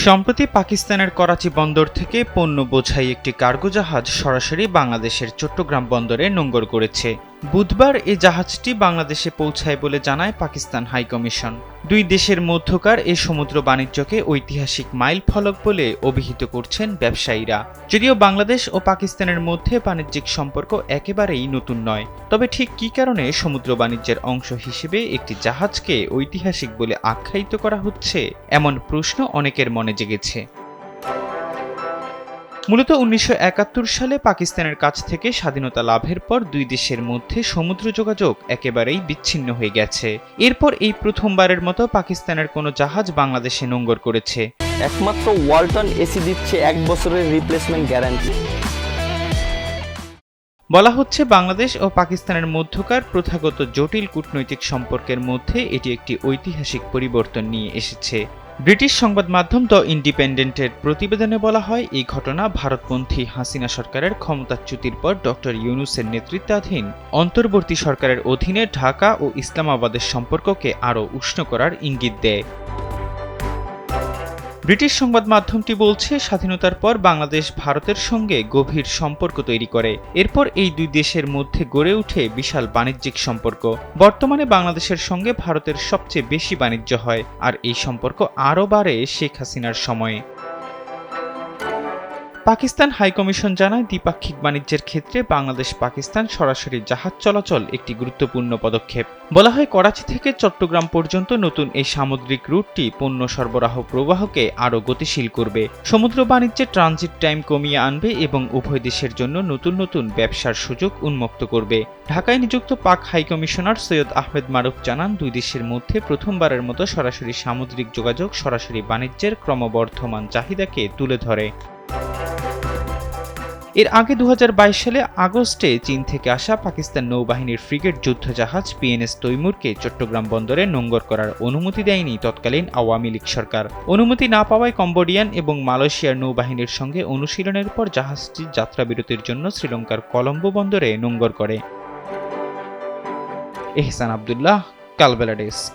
সম্প্রতি পাকিস্তানের করাচি বন্দর থেকে পণ্য বোঝাই একটি কার্গো জাহাজ সরাসরি বাংলাদেশের চট্টগ্রাম বন্দরে নোঙর করেছে। বুধবার এই জাহাজটি বাংলাদেশে পৌঁছায় বলে জানায় পাকিস্তান হাইকমিশন। দুই দেশের মধ্যকার এ সমুদ্র বাণিজ্যকে ঐতিহাসিক মাইল ফলক বলে অভিহিত করছেন ব্যবসায়ীরা। যদিও বাংলাদেশ ও পাকিস্তানের মধ্যে বাণিজ্যিক সম্পর্ক একেবারেই নতুন নয়, তবে ঠিক কী কারণে সমুদ্র বাণিজ্যের অংশ হিসেবে একটি জাহাজকে ঐতিহাসিক বলে আখ্যায়িত করা হচ্ছে, এমন প্রশ্ন অনেকের মনে জেগেছে। মূলত ১৯৭১ সালে পাকিস্তানের কাছ থেকে স্বাধীনতা লাভের পর দুই দেশের মধ্যে সমুদ্র যোগাযোগ একেবারেই বিচ্ছিন্ন হয়ে গেছে। এরপর এই প্রথমবারের মতো পাকিস্তানের কোনো জাহাজ বাংলাদেশে নোঙর করেছে। একমাত্র ওয়ালটন এসি দিচ্ছে ১ বছরের রিপ্লেসমেন্ট গ্যারান্টি। বলা হচ্ছে বাংলাদেশ ও পাকিস্তানের মধ্যকার প্রথাগত জটিল কূটনৈতিক সম্পর্কের মধ্যে এটি একটি ঐতিহাসিক পরিবর্তন নিয়ে এসেছে। ব্রিটিশ সংবাদ মাধ্যম দ্য ইন্ডিপেন্ডেন্টের প্রতিবেদনে বলা হয়, এই ঘটনা ভারতপন্থী হাসিনা সরকারের ক্ষমতাচ্যুতির পর ডক্টর ইউনূসের নেতৃত্বাধীন অন্তর্বর্তী সরকারের অধীনে ঢাকা ও ইসলামাবাদের সম্পর্ককে আরও উষ্ণ করার ইঙ্গিত দেয়। ব্রিটিশ সংবাদ মাধ্যমটি বলছে, স্বাধীনতার পর বাংলাদেশ ভারতের সঙ্গে গভীর সম্পর্ক তৈরি করে। এরপর এই দুই দেশের মধ্যে গড়ে ওঠে বিশাল বাণিজ্যিক সম্পর্ক। বর্তমানে বাংলাদেশের সঙ্গে ভারতের সবচেয়ে বেশি বাণিজ্য হয়, আর এই সম্পর্ক আরও বাড়ে শেখ হাসিনার সময়ে। পাকিস্তান হাইকমিশন জানায়, দ্বিপাক্ষিক বাণিজ্যের ক্ষেত্রে বাংলাদেশ পাকিস্তান সরাসরি জাহাজ চলাচল একটি গুরুত্বপূর্ণ পদক্ষেপ। বলা হয়, করাচি থেকে চট্টগ্রাম পর্যন্ত নতুন এই সামুদ্রিক রুটটি পণ্য সরবরাহ প্রবাহকে আরও গতিশীল করবে, সমুদ্র বাণিজ্যে ট্রানজিট টাইম কমিয়ে আনবে এবং উভয় দেশের জন্য নতুন নতুন ব্যবসার সুযোগ উন্মুক্ত করবে। ঢাকায় নিযুক্ত পাক হাইকমিশনার সৈয়দ আহমেদ মারুফ জানান, দুই দেশের মধ্যে প্রথমবারের মতো সরাসরি সামুদ্রিক যোগাযোগ সরাসরি বাণিজ্যের ক্রমবর্ধমান চাহিদাকে তুলে ধরে। এর আগে ২০২২ সালে আগস্টে চীন থেকে আসা পাকিস্তান নৌবাহিনীর ফ্রিগেট যুদ্ধজাহাজ পিএনএস তৈমুরকে চট্টগ্রাম বন্দরে নোঙর করার অনুমতি দেয়নি তৎকালীন আওয়ামী লীগ সরকার। অনুমতি না পাওয়ায় কম্বোডিয়ান এবং মালয়েশিয়ার নৌবাহিনীর সঙ্গে অনুশীলনের পর জাহাজটি যাত্রাবিরতির জন্য শ্রীলঙ্কার কলম্বো বন্দরে নোঙর করে। এহসান আব্দুল্লাহ, কালবেলা ডেস্ক।